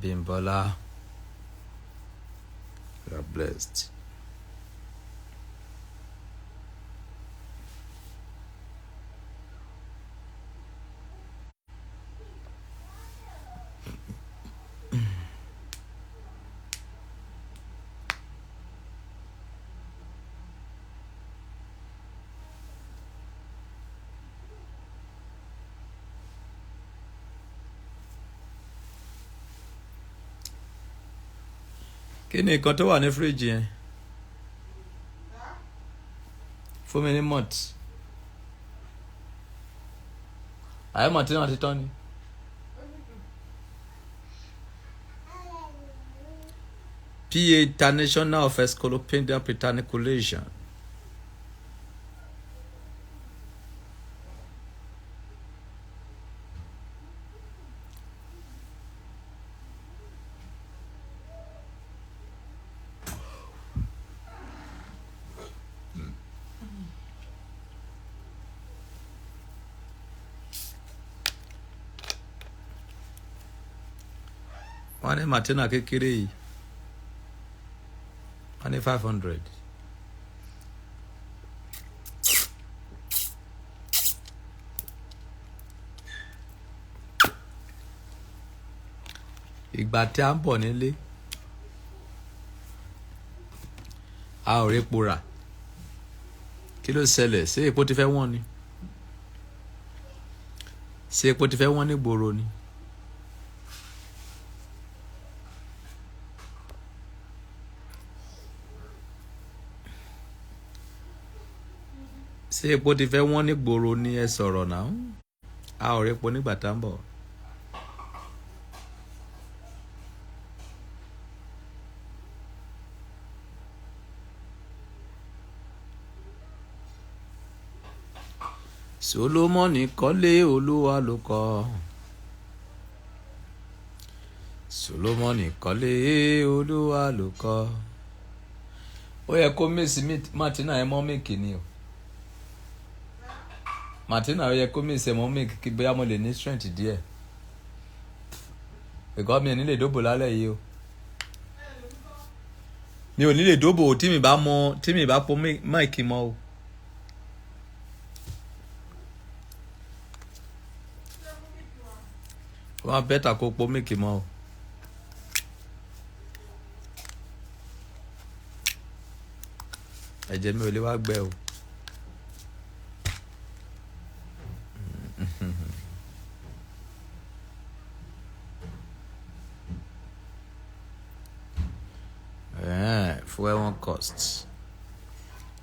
Bimbola, you are blessed. Kí ni nǹkan tó wà ní fíríjì yẹn? Fún mi ní malt. Àyè malt náà ti tán ni. PA International of Escolopendian Pretaniculation. Wọ́n ní Martina kékeré yìí. Wọ́n ní 500. Ìgbà tí a ń bọ̀ nílé, a ò rí epo rà. Kí ló ṣẹlẹ̀? Ṣé epo ti fẹ́ wọ́n ni? Ṣé epo ti fẹ́ wọ́n ní gbòòrò ni? Ṣé epo ti fẹ́ wọ́n ní gbòòrò ni ẹ sọ̀rọ̀ náà? A ò rí epo nígbà tá ń bọ̀. Solomoni kọ́lé Olúwa ló kọ́. Solomoni kọ́lé Olúwa ló kọ́. Ó yẹ kó mísì Martina ẹ mọ́ míìkì ni o. Martina ó yẹ kó mísì ẹ mọ́ míìkì kí bóyá mo lè ní strength díẹ̀. Because mi ò ní lè dóbò lálẹ́ yìí o. Mi ò ní lè dóbò tí mi bá po máìkì mọ́ o. Wọ́n á bẹ́tà kó po míìkì mọ́ o. Ẹ̀jẹ̀ mi ò lè wá gbẹ o. Fuel one cost.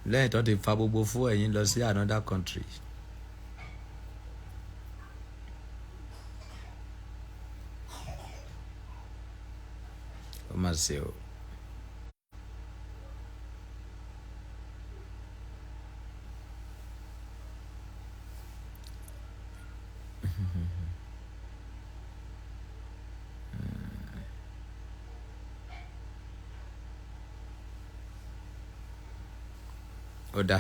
Lẹ́yìn tó ti fa gbogbo fún ẹ̀yin lọ sí another country. Ó mà ṣe o. Ó dá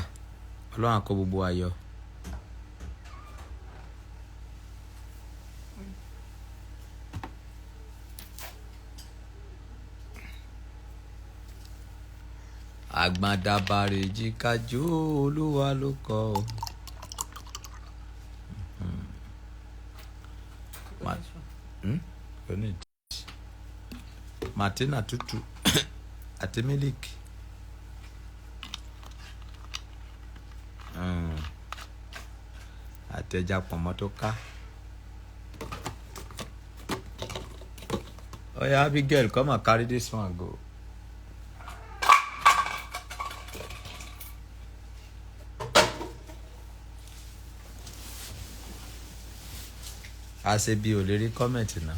Ọlọ́run á kó gbogbo wa yọ. Àgbàdàbàrè jíkájó Olúwa ló kọ́ o. Martina tútù àti mílíkì. Àtẹ̀já pọ̀nmọ́ tó ká. Oh yeah, Abigail, come and carry this one go. A ṣe bí o lè rí kọ́mẹ̀ntì náà.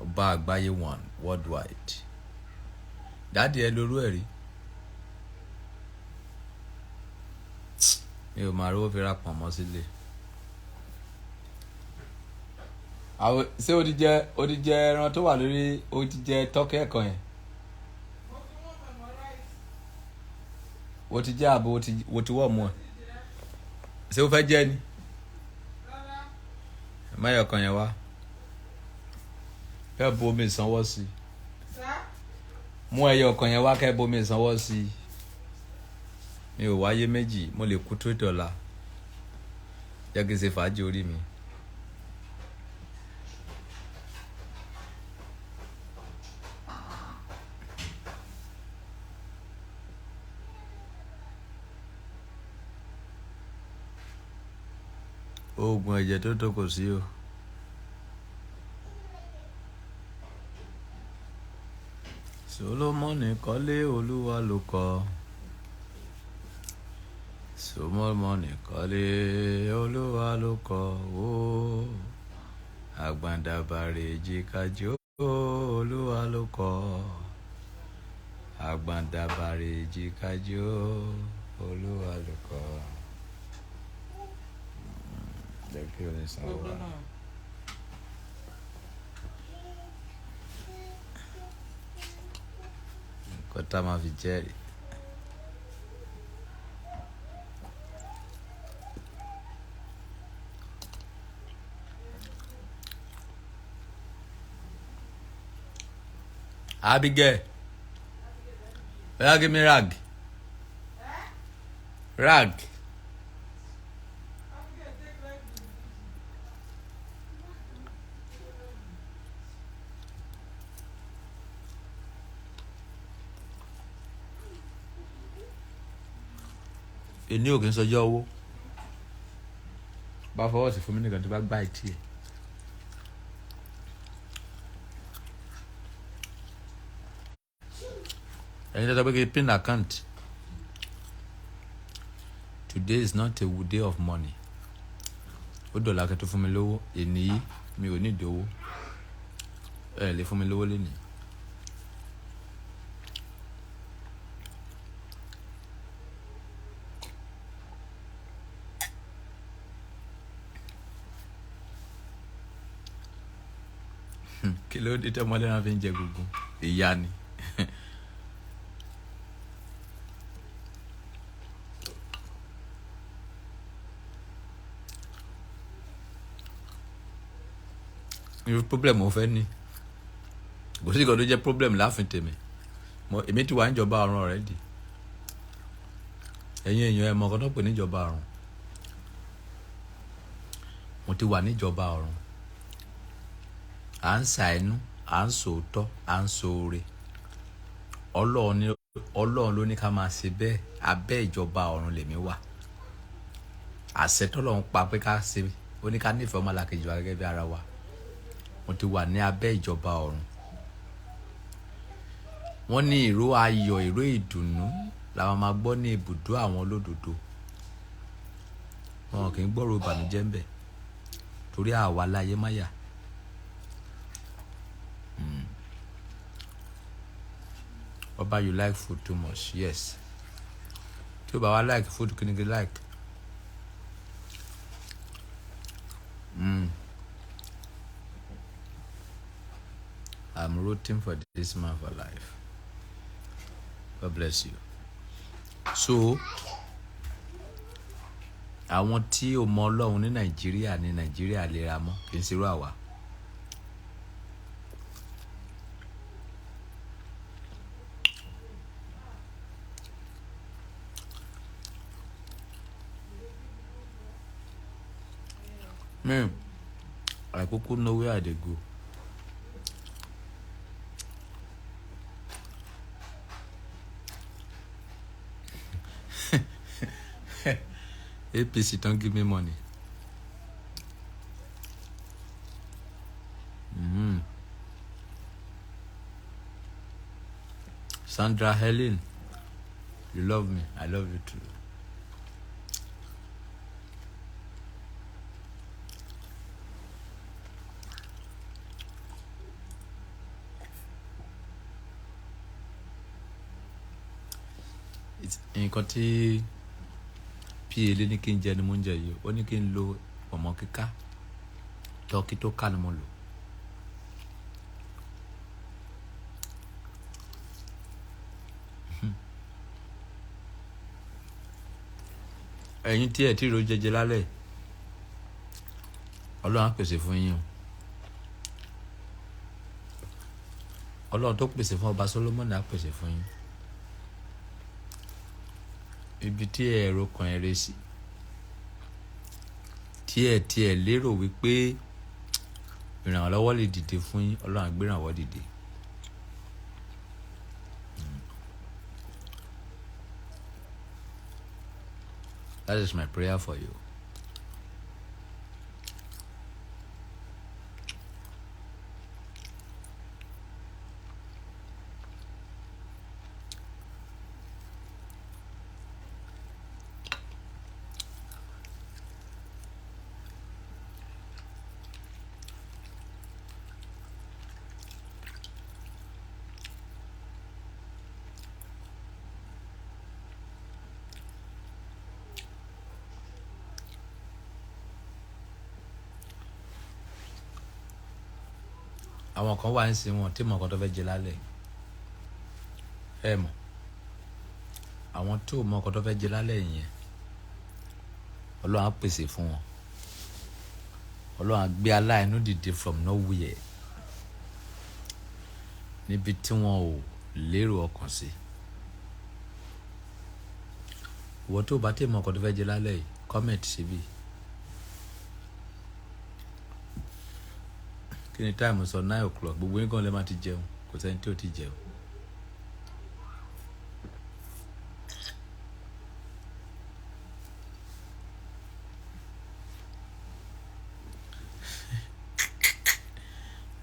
Ọba àgbáyé one worldwide. Dáàdi ẹ lórú ẹ̀ rí. Mi ò máa rówó fi ra pọ̀nmọ́ sílé. àwọn ṣé o ti jẹ ẹran tó wà lórí o ti jẹ tọ́kì ẹ̀kan yẹn. o ti jẹ àbò o ti wọ̀ mọ́ ẹ ṣé o fẹ́ jẹ ni. máyọ̀ kan yẹn wá kẹ́ bu omi ìsanwó sí i mú ẹyọ kan yẹn wá kẹ́ bu omi ìsanwó sí i mi ò wáyé méjì mo lè kú $3 jẹ́ kí n ṣe fàájì orí mi. oògùn ẹ̀jẹ̀ tó kò sí o. Solomoni kọ́lé Olúwa ló kọ́. Solomoni kọ́lé Olúwa ló kọ́ o. Àgbàndàbàrè jìkàjò Olúwa ló kọ́. Àgbàndàbàrè jìkàjò Olúwa ló kọ́. Jẹ́ kí o ní sanwó wa. Kọ́tà máa fi jẹ́rìí. Abigail, give me rag. Rag. Èní ò kì í sọjọ́ owó bá fọwọ́ sí fún mi nìkan tó bá gbá ìtì ẹ̀. ẹ̀yin tó sọ pé kí n pin account today is not a day of money. ó dọ̀là kẹ́ tó fún mi lówó èní yìí mi ò ní ìdówó ẹ̀ lè fún mi lówó lénìí. kí ló dé tọmọdé náà fi ń jẹ gbogbo ìyá ni. irú problem ò fẹ́ ní kò sí ìkan tó jẹ́ problem láàfin tèmi èmi ti wà níjọba ọ̀run already. ẹ̀yin èèyàn ẹ̀ mọ̀ ọ̀kan tó pè níjọba ọ̀run mo ti wà níjọba ọ̀run. à ń sa ẹnu à ń sòótọ́ à ń ṣoore ọlọ́run ló ní ká máa ṣe bẹ́ẹ̀ abẹ́ ìjọba ọ̀run lèmi wà. àṣẹ tọ́lọ́run pa pé ká ṣe ó ní ká nífẹ̀ẹ́ ọmọlàkejì wa gẹ́gẹ́ bí ara wa. mo ti wà ní abẹ́ ìjọba ọ̀run. wọ́n ní ìró ayọ̀ ìró ìdùnnú làwọn máa gbọ́ ní ibùdó àwọn olódodo. wọn kì í gbọ́rọ̀ ìbànújẹ́ ń bẹ̀ torí àwa láyé máyà. Baba, you like food too much? Yes. Tí o bá wá like food kí ni kí like? I'm rooting for this man for life. God bless you. So, àwọn tí o mọ Ọlọ́run ní Nàìjíríà lè ra mọ́ kì í ṣerú àwa. I could know where they go. APC don't give me money. Sandra Helen, you love me. I love you too. nǹkan tí pa lé ní kí n jẹ ni mo ń jẹ yìí ó ní kí n lo ọmọ kíká tọ́kí tó ká ni mo lò. Ẹ̀yin tí ẹ ti ro jẹjẹ lálẹ́ Ọlọ́run á pèsè fún yín o. Ọlọ́run tó pèsè fún ọba Solomoni á pèsè fún yín. Ibi tí ẹ̀rọ kan ẹ̀rẹ́ sí tí ẹ lérò wípé ìrànlọ́wọ́ lè dìde fún yín, Ọlọ́run á gbé ìrànwọ́ dìde. That is my prayer for you. Àwọn kan wà ń sin wọn tí mọ̀ nǹkan tó fẹ́ jẹ lálẹ́. Ẹ mọ̀, àwọn tó mọ̀ nǹkan tó fẹ́ jẹ lálẹ́ yẹn, Ọlọ́run á pèsè fún wọn. Ọlọ́run á gbé aláàánú dìde from nowhere níbi tí wọn ò lérò ọkàn sí. Ìwọ tó bá tí mọ̀ nǹkan tó fẹ́ jẹ lálẹ́ yìí, comment síbí. Kí ni time sọ 9 o'clock, gbogbo yín gan lè má ti jẹun, kò sẹ́ni tí ò ti jẹun.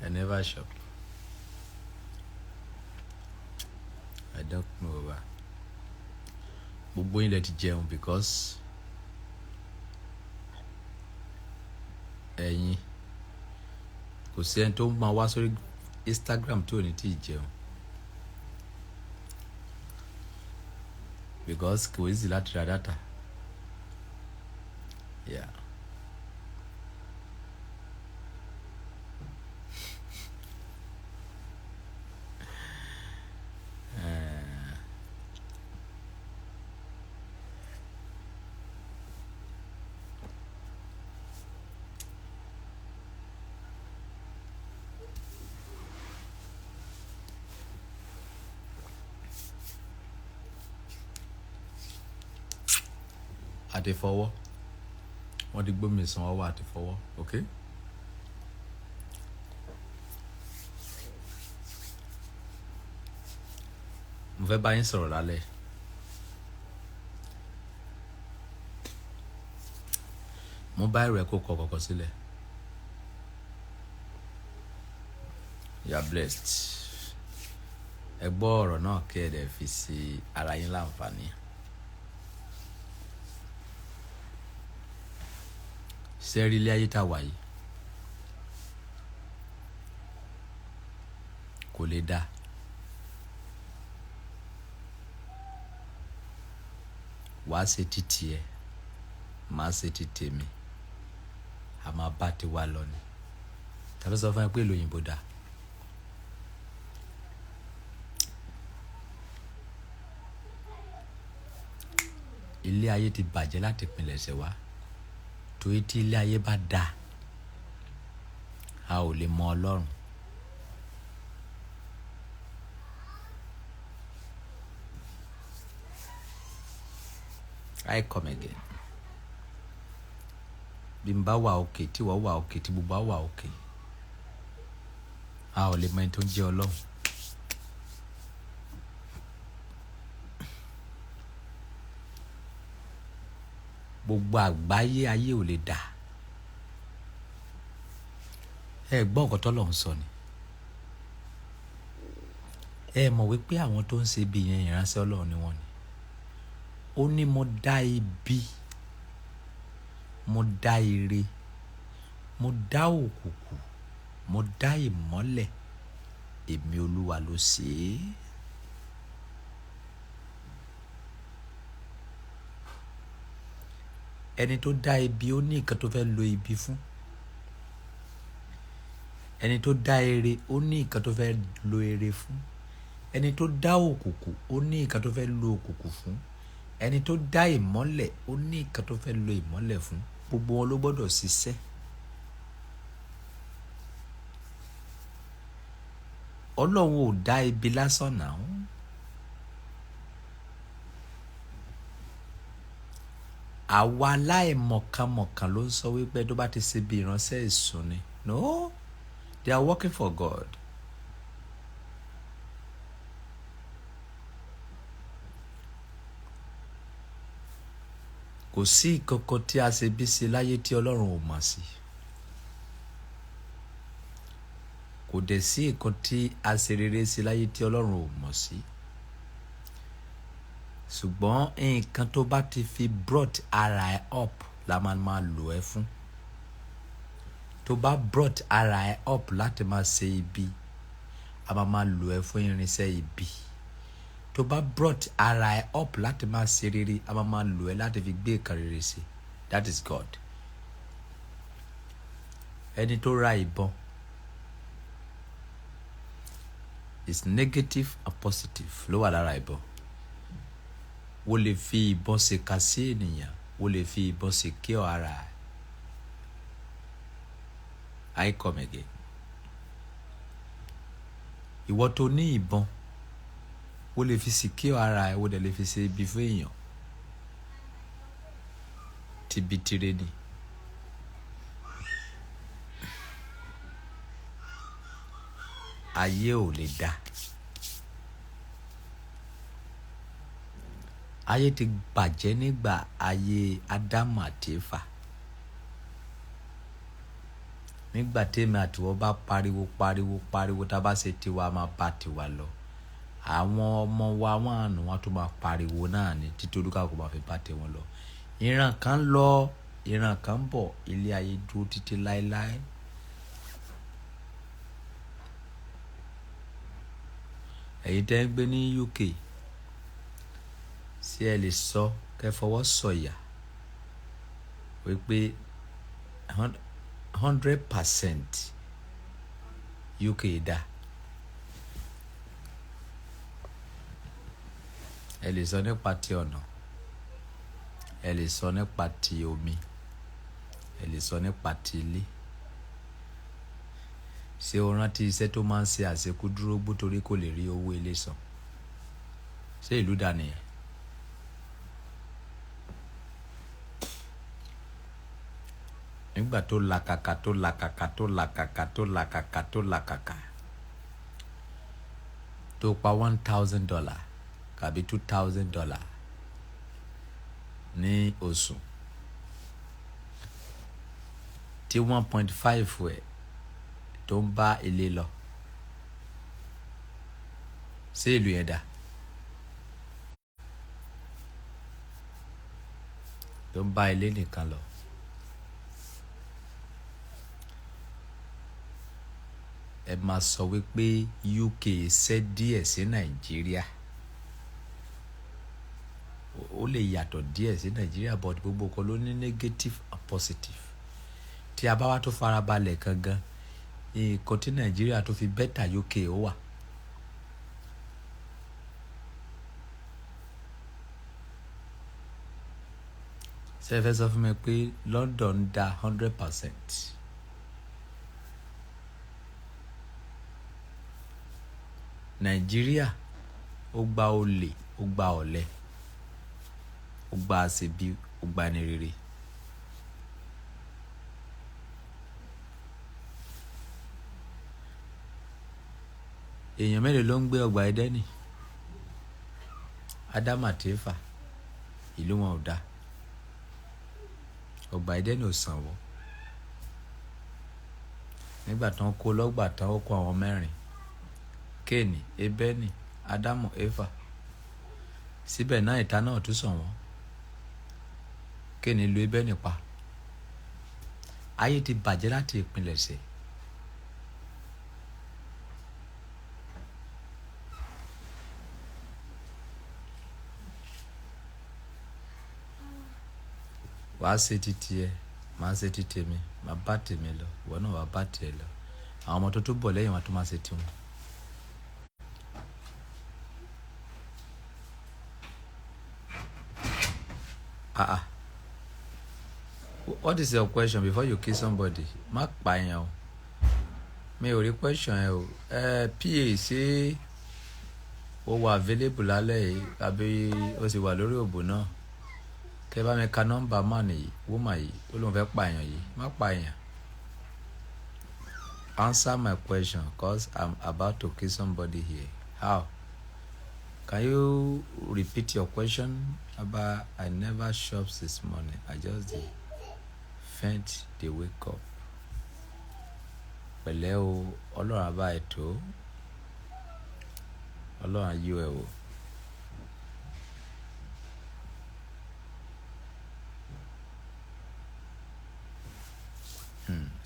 I never shop. I don't know why. Gbogbo yín lè ti jẹun because ẹ̀yin kò sí ẹni tó máa wá sórí Instagram tí ò ní tí ì jẹun because kò easy láti ra data. Yeah. Àti fọwọ́ wọ́n ti gbómi sàn ọwọ́ àti fọwọ́, okay? Mo fẹ́ bá yín sọ̀rọ̀ lálẹ́. Mo bá ẹ̀rọ ẹ̀kọ́ kọ̀ọ̀kan sílẹ̀. You are blessed. Ẹ gbọ́ ọ̀rọ̀ náà kí ẹ dẹ̀ fi sí ara yín láǹfààní. Sẹ́rí ilé ayé tá wà yìí kò lè dá. Wàá ṣe títì ẹ, màá ṣe títì mi, a máa bá ti wá lọ ni. Tàbí sọ fún ẹ pé ìlú òyìnbó dá. Ilé ayé ti bàjẹ́ láti ìpilẹ̀ṣẹ̀ wá. Torí tí ilé ayé bá dá, a ò lè mọ Ọlọ́run. I come again. Bí n bá wà òkè, tí wọ́n wà òkè, tí gbogbo wà òkè, a ò lè mọ ẹni tó ń jẹ́ Ọlọ́run. Gbogbo àgbáyé ayé ò lè dá. Ẹ gbọ́ nǹkan t'Ọlọ́run sọ ni. Ẹ mọ̀ wípé àwọn tó ń ṣe ibi yẹn ìránṣẹ́ Ọlọ́run ni wọ́n ni. Ó ní mo dá ibi, mo dá ire, mo dá òkùnkùn, mo dá ìmọ́lẹ̀, èmi Olúwa ló ṣe é. Ẹni tó dá ibi ó ní nǹkan tó fẹ́ lo ibi fún. ẹni tó dá ire ó ní nǹkan tó fẹ́ lo ire fún, ẹni tó dá òkùnkùn ó ní nǹkan tó fẹ́ lo òkùnkùn fún, ẹni tó dá ìmọ́lẹ̀ ó ní nǹkan tó fẹ́ lo ìmọ́lẹ̀ fún. Gbogbo wọn ló gbọ́dọ̀ ṣiṣẹ́. Ọlọ́run ò dá ibi lásán náà. Àwa aláìmọ̀kànmọ̀kàn ló ń sọ wípé tó bá ti ṣe bí ìránṣẹ́ èṣù ni. No, they are working for God. Kò sí ìkankan tí a ṣe bí ṣe láyé tí Ọlọ́run ò mọ̀ sí. Kò dẹ̀ sí nǹkan tí a ṣe rere sí láyé tí Ọlọ́run ò mọ̀ sí. Ṣùgbọ́n nǹkan tó bá ti fi brought ara ẹ up la máa lò ẹ́ fún. Tó bá brought ara ẹ up láti máa ṣe ibi, a máa lò ẹ́ fún irinṣẹ́ ibi. Tó bá brought ara ẹ up láti máa ṣe rere, a máa lò ẹ́ láti fi gbé nǹkan rere sí. That is God. Ẹni tó ra ìbọn is negative and positive ló wà lára ìbọn. Wọ́n lè fi ìbọn ṣèkà sí ènìyàn, wọ́n lè fi ìbọn secure ara ẹ̀. I come again. Ìwọ tó ní ìbọn, wọ́n lè fi secure ara ẹ̀, wọ́n dẹ̀ lè fi ṣe ibi fún èèyàn. Tibitire ni. Ayé ò lè dá. Ayé ti bàjẹ́ nígbà ayé Ádámù àti Éfà. Nígbà tèmi àti wọ́n bá pariwo tá bá ṣe tiwa máa bá tiwa lọ. Àwọn ọmọ wa wọ́n àná wọn tó máa pariwo náà ni títí olúkà kò máa fi bá tiwọn lọ. Ìran kan lọ, ìran kan bọ̀, ilé ayé dúró títí láéláé. Ẹ̀yin tẹ́ ń gbé ní UK, sí ẹ lè sọ kẹ́ fọwọ́ sọ̀yà wípé 100% UK dá. Ẹ lè sọ nípa ti ọ̀nà, ẹ lè sọ nípa ti omi, ẹ lè sọ nípa ti ilé. Ṣé o rántí iṣẹ́ tó máa ń ṣe àṣekúdúró gbó torí kò lè rí owó ilé san? Ṣé ìlú dá nìyẹn? Nígbà tó làkàkà tó pa $1,000 kàbí $2,000 ní oṣù tí 1.5 ẹ̀ tó ń bá ilé lọ. Ṣé ìlú yẹn dá? Tó ń bá ilé nìkan lọ. Ẹ máa sọ wípé UK ṣẹ́ díẹ̀ sí Nàìjíríà. Ó lè yàtọ̀ díẹ̀ sí Nàìjíríà, but gbogbo kan ló ní negative and positive. Tí a bá wá tó farabalẹ̀ gangan, nǹkan tí Nàìjíríà tó fi bẹ́tà UK ó wà. Ṣé ẹ fẹ́ sọ fún mi pé London dá 100%? Nàìjíríà ó gba olè, ó gba ọ̀lẹ, ó gba àṣebí, ó gba ní rere. Èèyàn mélòó ló ń gbé ọgbà Édẹ́nì? Ádámù àti Éfà, ìlú wọn ò dá. Ọgbà Édẹ́nì ò sàn wọ́. Nígbà tán kó lọ́gbà tán ó kó àwọn 4. Kéènì, Ébẹ́nì, Ádámù, Éfà. Síbẹ̀ náà ìta náà tún sàn wọ́n. Kéènì lu Ébẹ́nì pa. Ayé ti bàjẹ́ láti ìpilẹ̀ṣẹ̀. Wàá ṣe títí ẹ, màá ṣe títí mi, màá bá tèmi lọ, ìwọ náà wàá bá tiẹ̀ lọ. àwọn ọmọ tó bọ̀ lẹ́yìn wọn tó máa ṣe tiwọn. What is your question before you kill somebody? Má pa èèyàn o. Mi ò rí question ẹ o. PA ṣé ó wà available lálẹ́ yìí àbí ó sì wà lórí òbò náà? Kẹ́ bá mi ka nọ́mbà man yìí, woman yìí, ó lóun fẹ́ pa èèyàn yìí. Má pa èèyàn. Answer my question because I'm about to kill somebody here. How? Can you repeat your question about I never shop this morning? I just did. Faint, they wake up. Pẹ̀lẹ́ o, Ọlọ́run á bá ẹ tó. Ọlọ́run á yọ ẹ wò.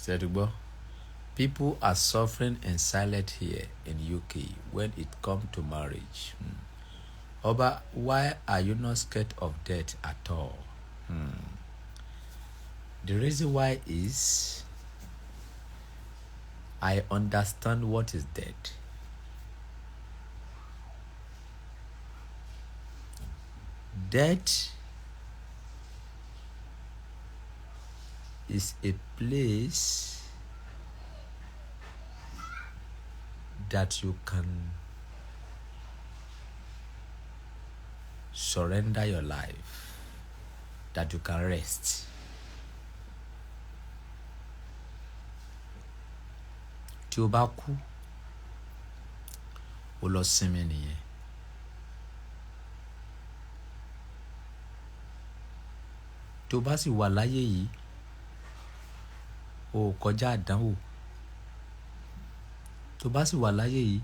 Ṣé ẹ gbọ́? People are suffering in silence here in UK when it comes to marriage. Oba, why are you not scared of death at all? The reason why is I understand what is death. Death is a place that you can surrender your life, that you can rest. Tí o bá kú, o lọ sinmi nìyẹn. Tí o bá sì wà láyé yìí, o kọjá àdánwò. Tó bá sì wà láyé yìí,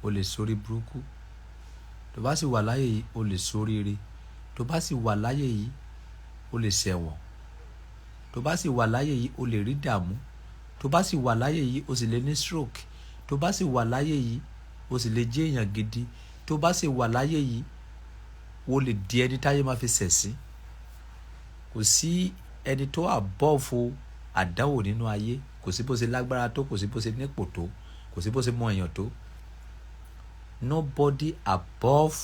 o lè sórí burúkú. Tó bá sì wà láyé yìí, o lè sóríire. Tó bá sì wà láyé yìí, o lè ṣẹ̀wọ̀n. Tó bá sì wà láyé yìí, o lè rí dààmú. Tó bá sì wà láyé yìí, o sì lè ní stroke. Tó bá sì wà láyé yìí, o sì lè jẹ́ èèyàn gidi. Tó bá sì wà láyé yìí, o lè di ẹni táyé máa fi ṣẹ̀sín. Kò sí ẹni tó above àdánwò nínú ayé. Kò sí bó ṣe lágbára tó, kò sí bó ṣe nípò tó, kò sí bó ṣe mọ èèyàn tó. Nobody above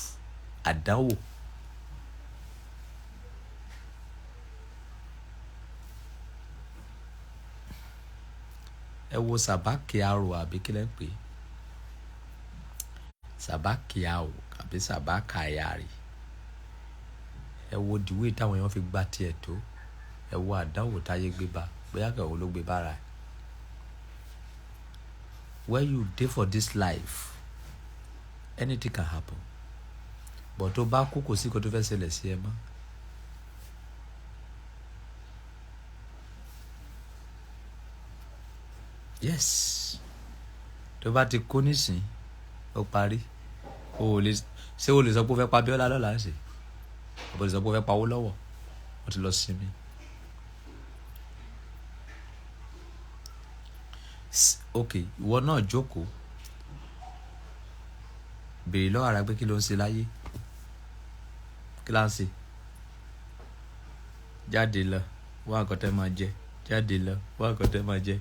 àdánwò. Ẹ wo Sàbákì Arò àbí kí lẹ́ ń pè? Sàbákì Arò àbí Sàbákà Ayàrí. Ẹ wo dìwé táwọn èèyàn fi gba tiẹ̀ tó. Ẹ wo àdánwò táyé gbé bá. Bóyá kẹ̀wọ́ ló gbé bára ẹ̀. When you dey for this life, anything can happen. But tó bá kú kò sí kó tó fẹ́ ṣẹlẹ̀ sí ẹ mọ́. Yes. Tó bá ti kú nísìn, ó parí. Ṣé o lè sọ pé ó fẹ́ pa Abíọ́lá lọ́la ń ṣe? Àbò lè sọ pé ó fẹ́ pa owó lọ́wọ́. Wọ́n ti lọ sinmi. Okay, ìwọ náà jókòó. Béèrè lọ́wọ́ ara pé kí ló ń ṣe láyé? Kí la ń ṣe? Jáde lọ, wá nǹkan tẹ́ máa jẹ. Jáde lọ, wá nǹkan tẹ́ máa jẹ.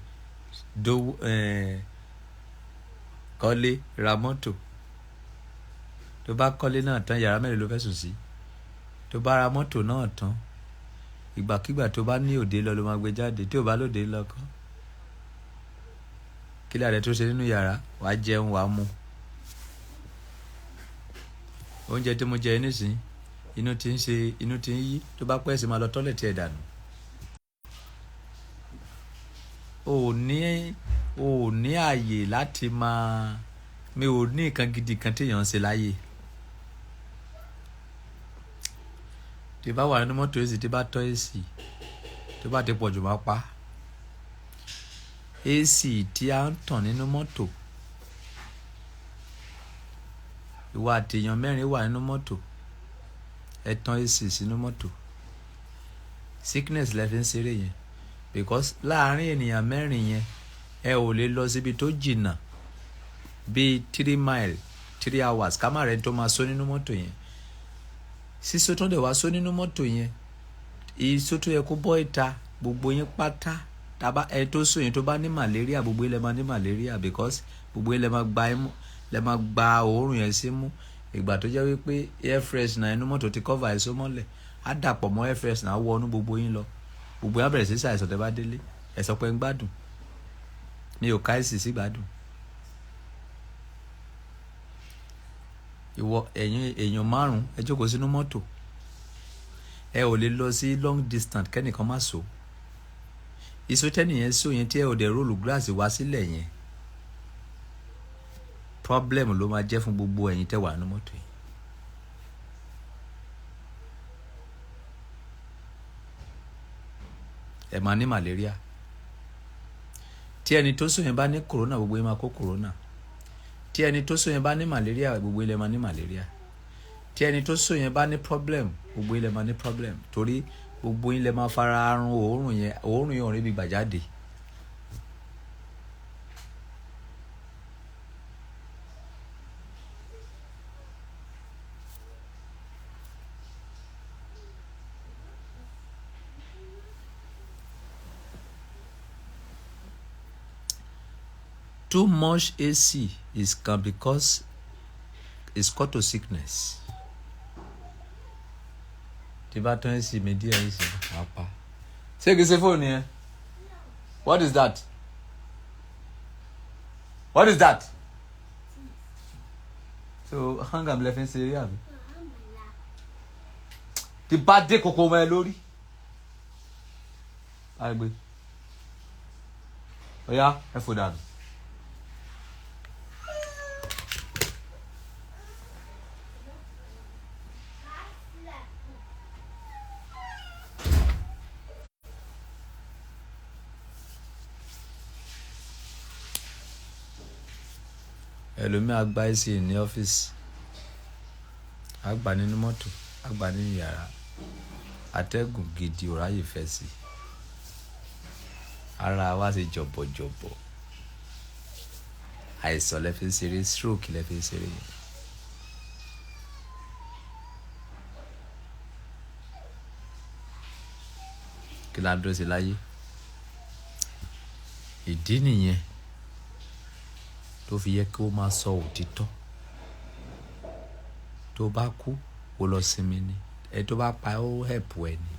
Kọ́lé, ra mọ́tò. Tó bá kọ́lé náà tán, yàrá mélòó ló fẹ́ sùn sí? Tó bá ra mọ́tò náà tán, ìgbàkígbà tó bá ní òde lọ ló máa gbé jáde. Tí ò bá lóde lọ kọ́. Kí lè àdẹ tó ṣe nínú yàrá? Wàá jẹun, wàá mu. Oúnjẹ tí mo jẹ nísìn, inú ti ń yí. Tó bá pẹ́ sí máa lọ tọ́lẹ̀tì ẹ̀ dànù. O ò ní àyè láti máa. Mi ò ní nǹkan gidi kan téèyàn ń ṣe láyé. Tí bá wà nínú mọ́tò èsì, tí bá tọ́ èsì, tó bá ti pọ̀ jù máa pa. AC tí a ń tàn nínú mọ́tò. Ìwọ àti èèyàn mẹ́rin wà nínú mọ́tò. Ẹ tàn AC sínú mọ́tò. Sickness lẹ fi ń ṣeré yẹn. Because láàárín ènìyàn mẹ́rin yẹn, ẹ ò lè lọ síbi tó jìnnà bíi 3 miles, 3 hours. Ká má rẹ̀ tó máa sọ nínú mọ́tò yẹn. Sísọ tó dẹ̀ wá sọ nínú mọ́tò yẹn. Ìsọ tó yẹ kó bọ́ ìta, gbogbo yín pátá taba ẹ tó sùn yín tó bá ní malaria gbogbo ilẹ̀ máa ní malaria because gbogbo ilẹ̀ máa gba imú lẹ́ máa gba òórùn yẹn sí mú ìgbà tó jẹ́ wípé air freshener inú mọ́tò ti cover ẹ̀ sómọ́lẹ̀ á dàpọ̀ mọ́ air freshener á wọnú gbogbo yín lọ gbogbo yín á bẹ̀rẹ̀ sí ṣàìsàn tẹ́ bá délé ẹ sọ pé ń gbádùn mi ò káìsì sí gbádùn. ìwọ èèyàn márùn ẹ jókòó sínú mọ́tò ẹ ò lè lọ sí long distance kẹ́nìkan má so iṣu tẹ́nìyẹn so yẹn tí ẹ ò dẹ̀ róòlù gíláàsì wá sílẹ̀ yẹn problem ló máa jẹ́ fún gbogbo ẹ̀yin tẹ́ wà nínú mọ́tò yìí. ẹ máa ní malaria tí ẹni tó so yẹn bá ní corona gbogbo yẹn máa kó corona tí ẹni tó so yẹn bá ní malaria gbogbo ilẹ̀ máa ní malaria tí ẹni tó so yẹn bá ní problem gbogbo ilẹ̀ máa ní problem torí gbogbo ilẹ̀ máa fara run òórùn yẹn ò rí bí gbà jáde. Too much AC can because it's called to sickness. Tí bá tán AC mi díẹ̀ AC máa pa. Ṣé kìí ṣe fóònù yẹn? What is that? What is that? So hang am lẹ́fẹ̀ẹ́ ṣe eré àbí? Tí bá dé kòkó mọ́ ẹ lórí. Àgbẹ̀. Ọ̀ya ẹ fò dànù. Ẹlòmí àgbà AC ní ọ́fíìsì àgbà nínú mọ́tò àgbà nínú yàrá atẹ́gùn gidi ò ráyè fẹ́ sí ara wa ṣe jọ̀bọ̀jọ̀bọ̀ àìsàn lẹ́fẹ̀ẹ́ ṣeré stroke lẹ́fẹ̀ẹ́ ṣeré yẹn. kí la dúró sí láyé ìdí nìyẹn tó fi yẹ kí ó máa sọ òtítọ́ tó bá kú ó lọ sinmi ni ẹ tó bá pa ó hẹ̀pù ẹ ni.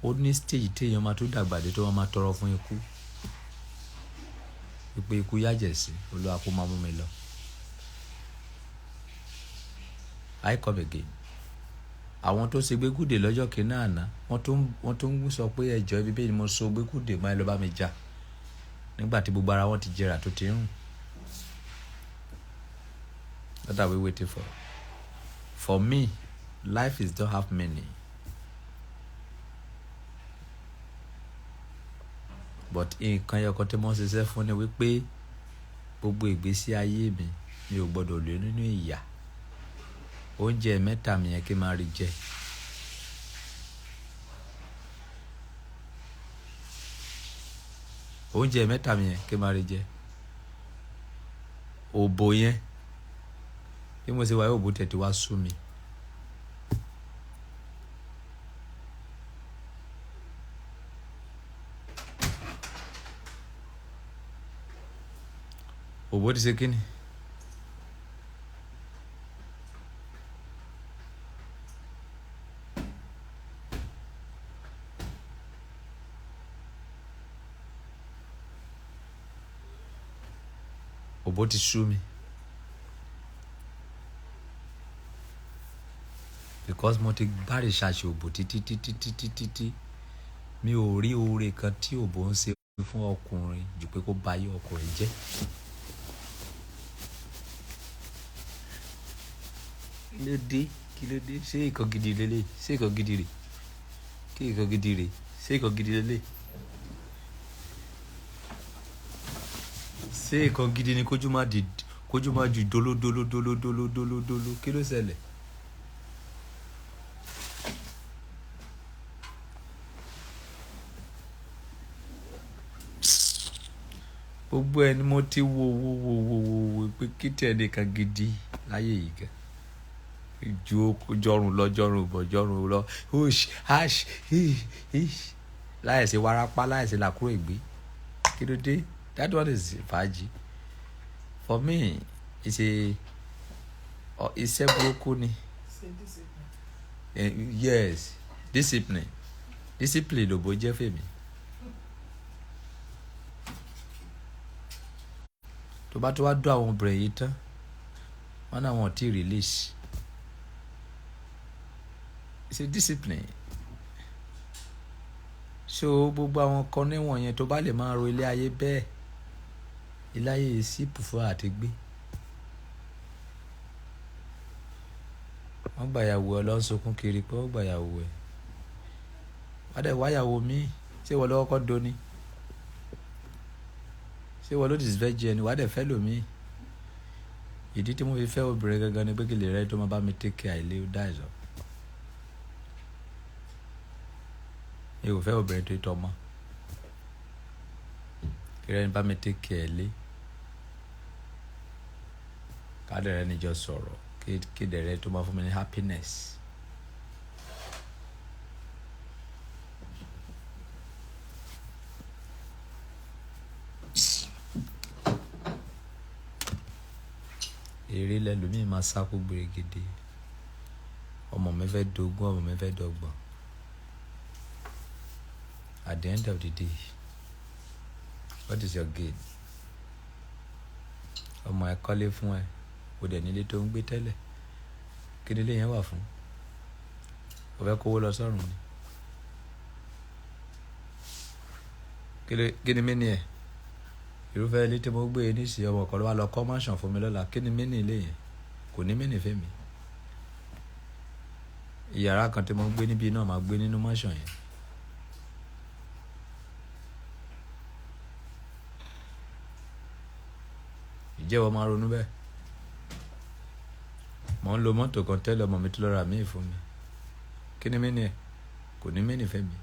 ó ní stage téèyàn máa tó dàgbà dé tó máa tọrọ fún ikú wípé ikú yájẹ̀ sí Olúwa kó máa mú mi lọ. I come again. Àwọn tó ṣe gbégúdè lọ́jọ́ kìíní àná wọ́n tún sọ pé ẹjọ́ ibi bẹ́ẹ̀ ni mo so gbégúdè máa lọ bá mi jà nígbà tí gbogbo ara wọn ti jẹrà tó ti rùn. What are we waiting for? For me, life is don't have meaning. But nǹkan ẹyọkan tí mo ń ṣiṣẹ́ fún ni wípé gbogbo ìgbésí ayé mi ò gbọ́dọ̀ lé nínú ìyà. Oúnjẹ mẹ́ta mi yẹn kí n máa rí jẹ. Oúnjẹ mẹ́ta mi yẹn kí n máa rí jẹ. Òbò yẹn bí mo ṣe wáyé òbò tètè wá sú mi. Òbò ti ṣe kíni? Òbò ti sú mi because mo ti gbáre ṣàṣì òbò títí mi ò rí oore kan tí òbò ń ṣe fún ọkùnrin jù pé kó bayé ọkùnrin jẹ́. Kí ló dé ṣé ìkan gidi lélẹ̀ ṣé ìkan gidi rè kí ìkan gidi rè ṣé ìkan gidi lélẹ̀ ṣé ìkan gidi ni kójú má ju dolo kí ló ṣẹlẹ̀. Gbogbo ẹni mo ti wo pé kí tẹ̀ ẹnìkan gidi láyé yìí gan ju jọrùn lọ hush hash hish láìsí warapa láìsí làkúrò ìgbé kí ló dé. That one is fàájì. For me it's a iṣẹ́ burúkú ni. Yes, discipline lòbó jẹ́ fèmí. tó bá tó wá dún àwọn obìnrin yìí tán wọn náà wọn ti release. It's a discipline. So gbogbo àwọn kan níwọ̀n yẹn tó bá lè máa ro ilé ayé bẹ́ẹ̀ ilé ayé sípù fún àti gbé. wọ́n gbàyàwó ẹ lọ ń sunkún kiri pé wọ́n gbàyàwó ẹ wá dẹ̀ wáyàwó mi ṣé wọ́n lọ́wọ́ kọ́ doni ṣé wọ́n ló disvirgin ẹni wá dẹ̀ fẹ́ lòmí. ìdí tí mo fi fẹ́ obìnrin gangan ni pé kí lè rẹ́ tó máa bá mi take care ilé ó dá ìzọ. mi ò fẹ́ obìnrin tó tọ́ mọ́ kí rẹ́ni bá mi take care ilé ká dẹ̀ rẹ́ni jọ sọ̀rọ̀ kí dẹ̀ rẹ́ tó máa fún mi ní happiness. èrè lẹ́lòmíì máa sákó gbèrègèdè ọmọ mi fẹ́ dógún ọmọ mi fẹ́ dọ́gbọ̀n. At the end of the day what is your gain? ọmọ ẹ kọ́lé fún ẹ kò dẹ̀ nílé tó ń gbé tẹ́lẹ̀ kí nílé yẹn wà fún? o fẹ́ kówó lọ sọ́run ni? kí ni mí ni ẹ̀? irúfẹ́ ilé tí mo gbé e nísìnyí ọmọ kan ló wá lọ kọ́ mansion fún mi lọ́la kí ni mí ni ilé yẹn? kò ní mí ni fẹ́ mi. ìyàrá kan tí mo gbé níbí náà máa gbé nínú mansion yẹn. ìjẹ́wọ́ máa ronú bẹ́ẹ̀. mo ń lo mọ́tò kan tẹ́lẹ̀ ọmọ mi tó lọ́ra míì fún mi kí ni mí ni ẹ̀? kò ní mí ni fẹ́ mi.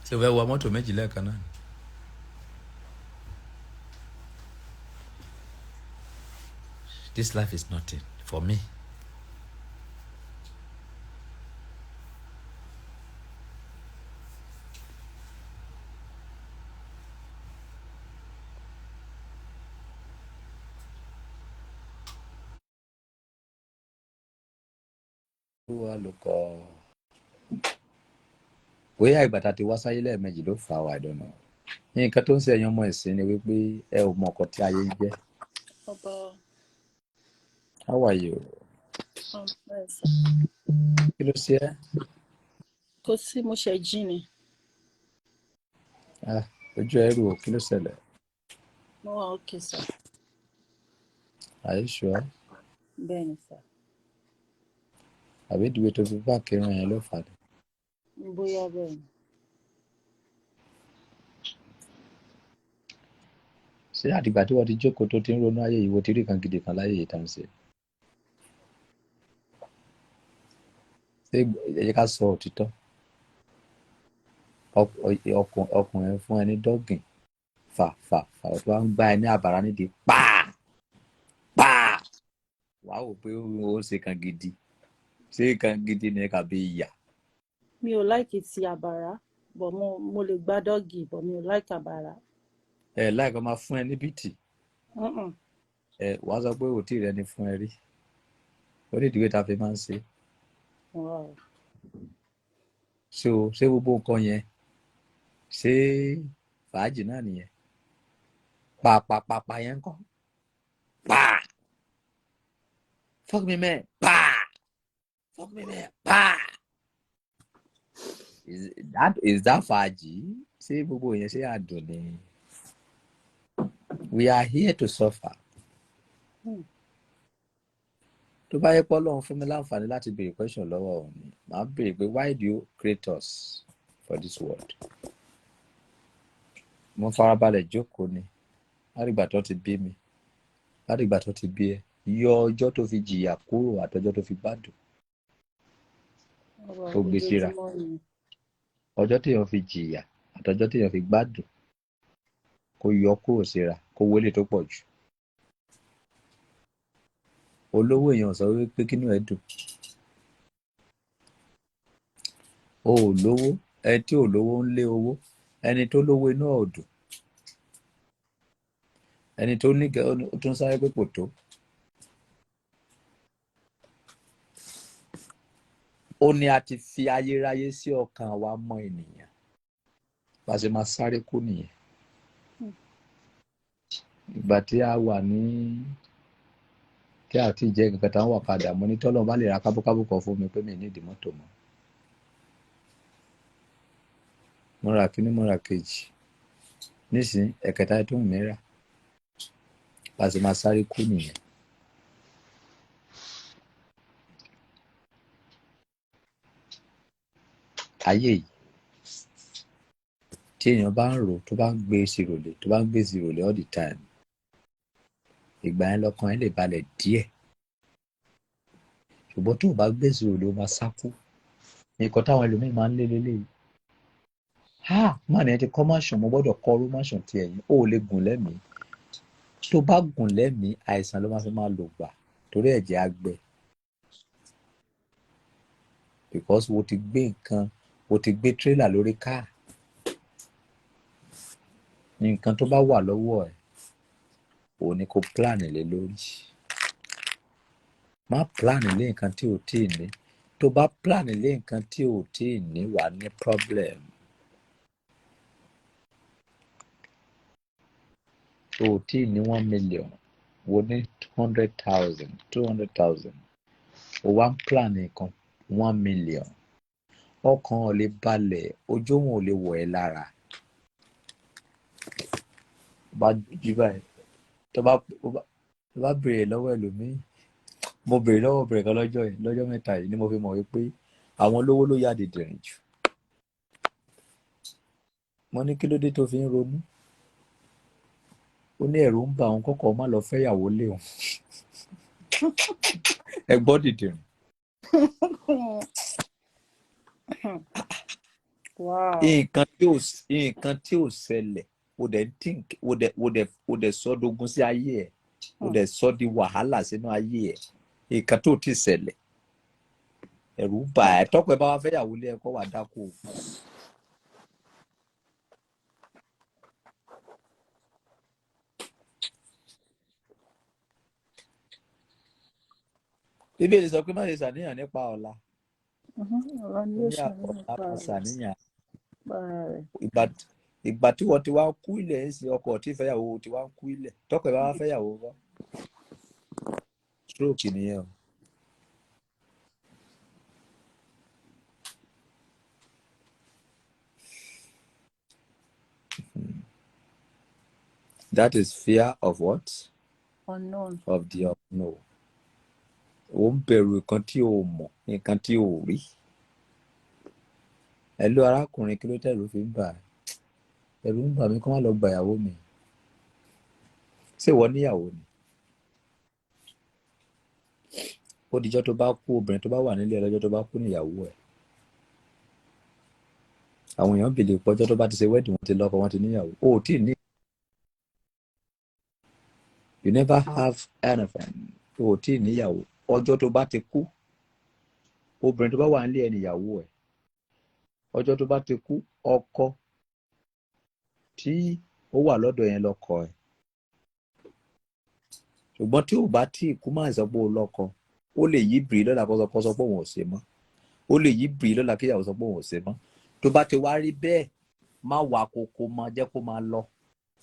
ṣé o fẹ́ wọ mọ́tò méjì lẹ́ẹ̀kan náà ni? This life is nothing for me. bóyá ìgbà tá a ti wá sáyé lẹ́ẹ̀mejì ló fà á I don't know. nǹkan tó ń ṣe ẹ̀yàn ọmọ ẹ̀sìn ni wípé ẹ ò mọ ọkọ tí ayé ń jẹ́. How are you? kí ló ṣe ẹ́? kò sí mo ṣe jí ni. ojú ẹrù ò kí ló ṣẹlẹ̀? mo wà okay sir. Are you sure? bẹ́ẹ̀ ni sir. àbí ìdíwé tó fi bá kírun yẹn ló fà á. bóyá bẹ́ẹ̀ ni. ṣé àdìgbà tí wọ́n ti jókòó tó ti ń ronú ayé yìí wo ti rí kan gidi kan láyé yìí tá ń ṣe? ṣé ẹ jẹ́ ká sọ òtítọ́ ọkùnrin fún ẹ ní dọ́gìn fà tó bá ń gbá ẹ ní àbàrá nídìí pàà wàá wò pé ó ṣe kan gidi ṣé kan gidi ni kàbí ìyà. mi ò láìkì ti àbàrá bọ̀ mo lè gbá dọ́gì bọ̀ mi ò láìkì àbàrá. láìka máa fún ẹ ní bìtì wàá sọ pé òtí rẹ ni fún ẹ rí ó ní ìdíwé tá a fi máa ń ṣe. ṣé gbogbo nǹkan yẹn ṣé fàájì náà nìyẹn? pàpàpàpà yẹn ń kọ́ fuck me man fuck me man is that fàájì? ṣé gbogbo yẹn ṣé àdùn ni? We are here to suffer. tó bá yẹ pé Ọlọ́run fún mi láǹfààní láti béèrè question lọ́wọ́ òun ni màá béèrè pé why do you create us for this world? mo farabalẹ̀ jókòó ni látìgbà tó ti bí mi látìgbà tó ti bí ẹ yọ ọjọ́ tó fi jìyà kúrò àtọjọ́ tó fi gbádùn tó gbé síra. ọjọ́ téèyàn fi jìyà àtọjọ́ téèyàn fi gbádùn kó yọ kúrò síra kó wọlé tó pọ̀ jù. olówó èèyàn sọ wípé kínú ẹ dùn. O ò lówó, ẹni tí ò lówó ń lé owó, ẹni tó lówó inú ẹ̀ ò dùn, ẹni tó ní ó tún sáré pé kò tó. Ó ní a ti fi ayérayé sí ọkàn wa mọ́ ènìyàn, bá a ṣe máa sáré kú nìyẹn. Ìgbà tí a wà ní kí àti ìjẹ́ nǹkan táwọn wà padà, mo ní tọ́lọ́ bá lè ra kábúkábú kan fún mi pé mi ní ìdí mọ́tò mọ́. Mo ra kíní, mo ra kejì, nísìnyí ẹ̀kẹta tó ń mìíràn, bá a ṣe máa sáré kú nìyẹn. Ayé yìí tí èèyàn bá ń rò tó bá ń gbé síròlè tó bá ń gbé síròlè all the time, ìgbà yẹn lọ́kàn ẹ̀ lè balẹ̀ díẹ̀. Ṣùgbọ́n tó o bá gbé síròlè o máa sákú. Nǹkan táwọn ẹlòmíín máa ń lé lélẹ́yìí. Má ní ẹ ti kọ́ máṣàn, mo gbọ́dọ̀ kọ́ ọrú máṣàn ti ẹ̀yìn. O ò lè gùn lẹ́mìí. Tó bá gùn lẹ́mìí, àìsàn ló máa fi máa lò gbà torí ẹ̀jẹ̀ á gbẹ. Because wo ti gbé nǹkan, wo ti gbé tírélà lórí káà. Nǹkan tó bá wà lọ́wọ́ ẹ̀, òun ni kò plan lé lórí. Má plan lé nǹkan tí o tí ì ní. Tó bá plan lé nǹkan tí o tí ì ní, wà ní problem. O tí ì ní 1 million, wo ní 100,000, 200,000. O wá ń plan nǹkan 1 million. Ọkàn ò lè balẹ̀, ojú òun ò lè wọ̀ ẹ́ lára. Bá jí báyìí, tó bá béèrè lọ́wọ́ ẹlòmíì, mo béèrè lọ́wọ́ obìnrin kan lọ́jọ́ mẹ́ta yìí ni mo fi mọ̀ wípé àwọn olówó ló yá dìdìrìn jù. Mo ní kí ló dé tó fi ń ronú? Ó ní ẹ̀rù ń bà òun kọ́kọ́ má lọ fẹ́yàwó lé òun. Ẹ gbọ́ dìdìrìn. Nǹkan tí ò ṣẹlẹ̀, o dẹ̀ sọ dogun sí ayé ẹ̀, o dẹ̀ sọ di wàhálà sínú ayé ẹ̀. Nǹkan tó ti ṣẹlẹ̀, ẹ̀rù bà ẹ́. Tọ́pẹ́ bá wá fẹ́yàwó lé ẹ kọ́ wà dákú. Bíbélì sọ pé má ṣe ṣàníyàn nípa ọ̀la. Ọ̀la ni ó ṣàníyàn. Ìgbà tí wọ́n ti wá kú ilẹ̀ ń sin ọkọ tí fẹ́yàwó ti wá kú ilẹ̀. Tọ́pẹ́ bá wá fẹ́yàwó wá. Stroke nìyẹn o. That is fear of what? Unknown. Of the unknown. Ó ń bẹ̀rù nǹkan tí o mọ̀, nǹkan tí o rí. Ẹ ló arákùnrin, kí ló tẹ̀rù fi ń bà ẹ́? Ẹ̀rù ń bà mí kó má lọ gba ìyàwó mi. Ṣé ìwọ níyàwó ni? Ó dijọ́ tó bá kú, obìnrin tó bá wà nílé ọlọ́jọ́ tó bá kú níyàwó ẹ̀. Àwọn èèyàn bèlè pọ́jọ́ tó bá ti ṣe wedding wọn ti lọ́kọ wọn ti níyàwó. O ò tí ì ní. You never have anything. O ò tí ì níyàwó. Ọjọ́ tó bá ti kú, obìnrin tó bá wà nílé ẹ̀ níyàwó ẹ̀. Ọjọ́ tó bá ti kú, ọkọ tí ó wà lọ́dọ̀ yẹn lọ́kọ ẹ̀. Ṣùgbọ́n tí ò bá tí ì kú máa sọ pé ó lọ́kọ, ó lè yí bìrì lọ́la kó sọ pé òun ò ṣe mọ́. Ó lè yí bìrì lọ́la kí ìyàwó sọ pé òun ò ṣe mọ́. Tó bá ti wá rí bẹ́ẹ̀, má wà kókó máa jẹ́ kó máa lọ.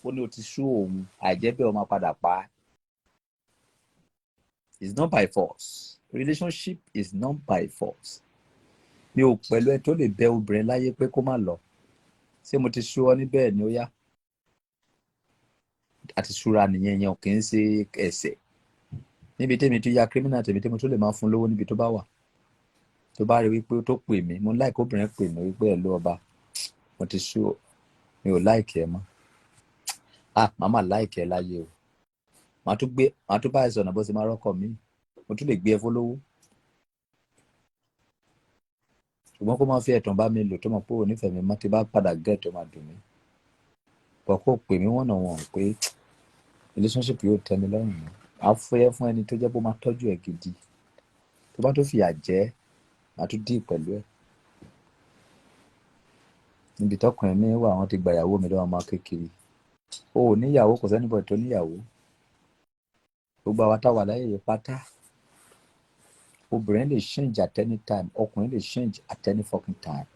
Ó ní o ti sú òun, àìjẹ́ bẹ́ẹ̀ ó máa padà pa á. It's not by force. Relationship is not by force. Mi ò pẹ̀lú ẹ tó lè bẹ obìnrin láyé pé kó má lọ. Ṣé mo ti sú ọ ní bẹ́ẹ̀ ni ó yá? Àti súra nìyẹn yẹn kì í ṣe ẹ̀ṣẹ̀. Níbi tèmi tó ya criminal tèmi tí mo tó lè máa fún lówó níbi tó bá wà. Tó bá rí wípé tó pè mí, mo láìkó obìnrin pè mí wípé ẹ̀ ló ọba. Mo ti sú ọ, mi ò láìkì ẹ mọ́. Màmá láìkì ẹ láyé o. Màá tún bá ẹ sọ̀nà bó ṣe máa rọ́kọ̀ mí. Mo tún lè gbé ẹ fólówó. Ṣùgbọ́n kó máa fi ẹ̀tàn bá mi lò tó mọ̀ pé òun nífẹ̀ẹ́ mi mọ́ tí bá padà gẹ̀ tó máa dùn mí. Bọ̀ kó pè mí wọ́n náà wọ̀n pé relationship yóò tẹ́ mi lọ́rùn mọ́. á fẹ́ fún ẹni tó jẹ́ pé ó máa tọ́jú ẹ̀ gidi. Tó bá tó fìyà jẹ màá tún dì pẹ̀lú ẹ̀. Níbi tọkùnrin mi wà wọ́n ti gba ìyàwó mi lọ́wọ́ máa kékeré. O ò níyàwó, kò sẹ́nìbọ̀dì tó níyàwó. Gbogbo àwa táwa láyé yìí pátá, obìnrin lè change at any time, ọkùnrin lè change at any fucking time.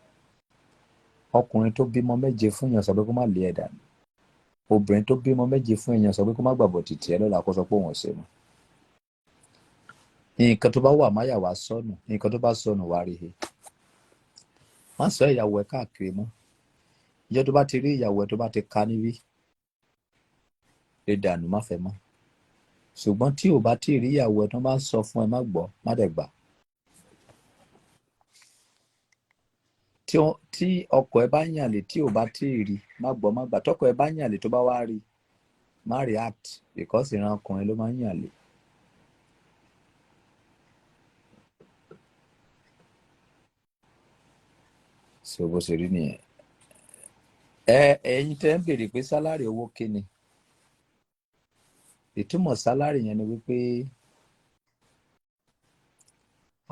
Ọkùnrin tó bímọ méje fún èèyàn sọ pé kó má lé ẹ̀ dànù. Obìnrin tó bímọ méje fún èèyàn sọ pé kó má gbàgbọ́ títì ẹ lọ́la kó sọ pé òun ò ṣe mọ́. Nǹkan tó bá wà máyà wá sọnù, nǹkan tó bá sọnù wá rí he. Má sọ ìyàwó ẹ káàkiri mọ́. Ìjọ tó bá ti rí ìyàwó ẹ tó bá ti ka níbí, lè dànù má fẹ́ mọ́. Ṣùgbọ́n tí ò bá tí rí ìyàwó ẹ tó bá sọ fún ẹ má gbọ́, má dẹ̀ gbà. Tí ọkọ ẹ bá yàn lè tí ò bá tí rí, má gbọ́ má gbà. Tọkọ ẹ bá yàn lè tó bá wá rí, má react because ìran ọkùnrin ló máa ń yàn lè. So bó ṣe rí nìyẹn. Ẹ̀yin tẹ́ ń béèrè pé sálárì owó kíni. Ìtumọ̀ sálárì yẹn ni wípé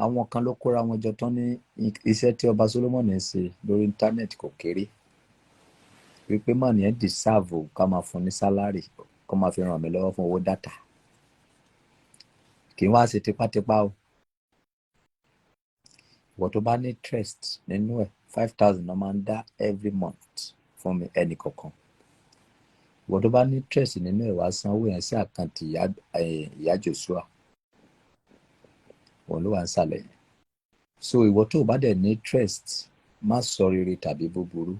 àwọn kan ló kóra wọn jọ tán ní iṣẹ́ tí ọba Solomoni ń ṣe lórí íńtánẹ́ẹ̀tì kò kéré. Wípé mọ̀nì ẹ̀ deserve ká máa fún ní sálárì kó máa fi ràn mí lọ́wọ́ fún owó dátà. Kì í wá ṣe tipátipá o. Ìwọ tó bá ní interest nínú ẹ̀ 5,000 ló máa ń dá every month fún mi ẹnì kọ̀ọ̀kan. Ìwọ tó bá ní interest nínú ẹ̀ wá san owó yẹn sí àkáǹtì ìyá Joshua. Òun ló wà ń sàlẹ̀ yẹn. So ìwọ tó bá dẹ̀ ní interest má sọ rere tàbí búburú.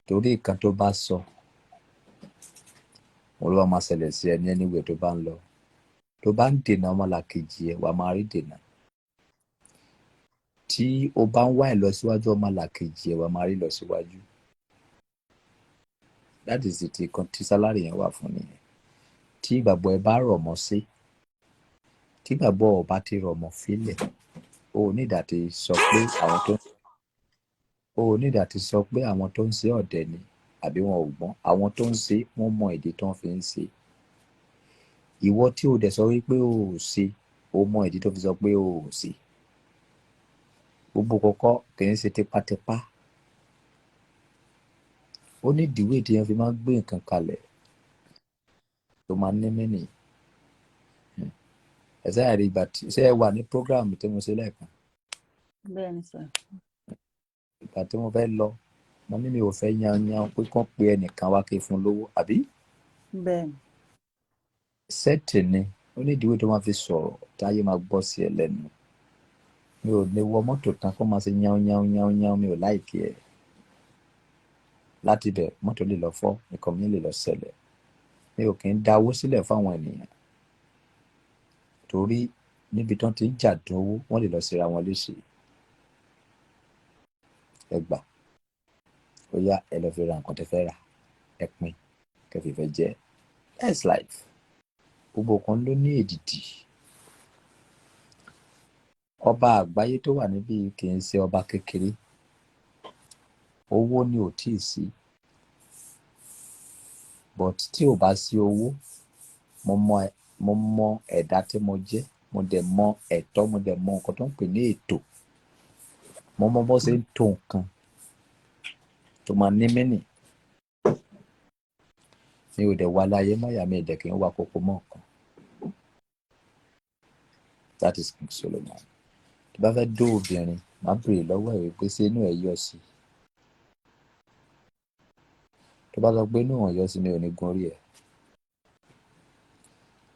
Torí nǹkan tó bá sọ òun ló máa ṣẹlẹ̀ sí ẹni anywhere tó bá ń lọ. Tó bá ń dènà ọmọlàkejì ẹ wàá máa rí dènà. Tí o bá ń wá ìlọsíwájú ọmọlàkejì ẹ wàá máa rí ìlọsíwájú. That is it, kan tí sálárì yẹn wà fún nìyẹn. Tí ìgbàgbọ́ ẹ bá rọ̀ mọ́ sí, tí ìgbàgbọ́ ọ bá ti rọ̀ mọ́ fílẹ̀, o ò ní ìdàtí sọ pé àwọn tó ń ṣe ọ̀dẹ̀ ni àbí wọn ò gbọ́n. Àwọn tó ń ṣe wọ́n mọ ìdí tó ń fi ń ṣe. Ìwọ tí o dẹ̀ sọ wípé o ò ṣe, o mọ ìdí tó fi sọ pé o ò ṣe. Gbogbo kọ́kọ́ kì í ṣe tipátipá. Ó ní ìdíwé tí yẹn fi máa ń gbé nǹkan kalẹ̀ tó máa ń ní mínì. Ẹ̀sẹ̀ àrí ìgbà tí ṣé ẹ wà ní program tí mo ṣe lẹ́ẹ̀kan. Bẹ́ẹ̀ni sà. Ìgbà tí mo fẹ́ lọ, mo ní mi ò fẹ́ yan pé kán pe ẹnìkan wá kí n fún lówó àbí. Bẹ́ẹ̀ni. Sẹ́ẹ̀tì ni ó ní ìdíwé tó máa fi sọ̀rọ̀ táyé máa gbọ́ sí ẹ lẹ́nu. Mi ò lè wọ mọ́tò tán kó máa ṣe yán mi ò láìkí ẹ̀. Láti bẹ̀ mọ́tò lè lọ fọ́, nǹkan mi lè lọ ṣẹlẹ̀. Mi ò kì í dáwó sílẹ̀ fáwọn ènìyàn. Torí níbi tán ti ń jàdùn owó wọ́n lè lọ ṣera wọn léṣe. Ẹ gbà. Ó yá ẹ lọ fi ra nǹkan tẹ́ fẹ́ rà. Ẹ pín kẹfì fẹ́ jẹ. That's life. Gbogbo kan ló ní èdìdì. Ọba àgbáyé tó wà níbí kì í ṣe ọba kékeré. Owó ni ò tíì sí. But tí ò bá sí owó, mo mọ ẹ̀dá tí mo jẹ́, mo dẹ̀ mọ ẹ̀tọ́, mo dẹ̀ mọ nǹkan tó ń pè ní ètò. Mo mọ bó ṣe ń to nǹkan tó máa ní mínì. Mi ò dẹ̀ wá láyé mọ́yà mi ìdẹ̀ kì í wá kókó mọ́ nǹkan. That is King Solomon. Tó bá fẹ́ dó obìnrin, máa bèrè lọ́wọ́ ẹ̀ wípé ṣé inú ẹ̀ yọ sí. Tó bá sọ pé inú wọn yọ sí mi ò ní gun orí ẹ̀.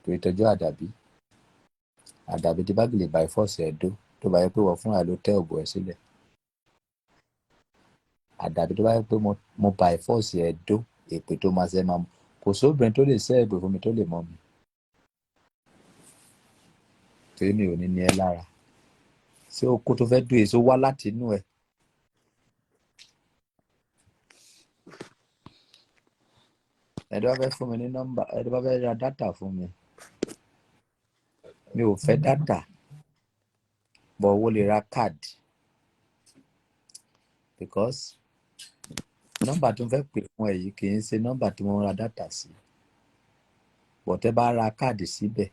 Torí tọjọ́ àdàbí tí bá lè bá ìfọ́ọ̀sì ẹ̀ dó tó bá yẹ pé wọ́n fúnra ló tẹ́ òbò ẹ̀ sílẹ̀. Àdàbí tó bá yẹ pé mo bá ìfọ́ọ̀sì ẹ̀ dó èpè tó máa ṣe máa mú. Kò sóbìnrin tó lè ṣẹ́ èpè fún mi tó lè mọ́ mi. Torí mi ò ní ní ẹ lára. Ṣé oko tó fẹ́ dó èso wá láti inú ẹ? Ẹni bá fẹ́ fún mi ní nọ́mbà, ẹni bá fẹ́ ra dátà fún mi. Mi ò fẹ́ dátà, but owó lè ra káàdì. Because nọ́mbà tó fẹ́ pè fún ẹ yìí kì í ṣe nọ́mbà tí mo ń ra dátà sí. bọ̀tẹ́ bá ra káàdì síbẹ̀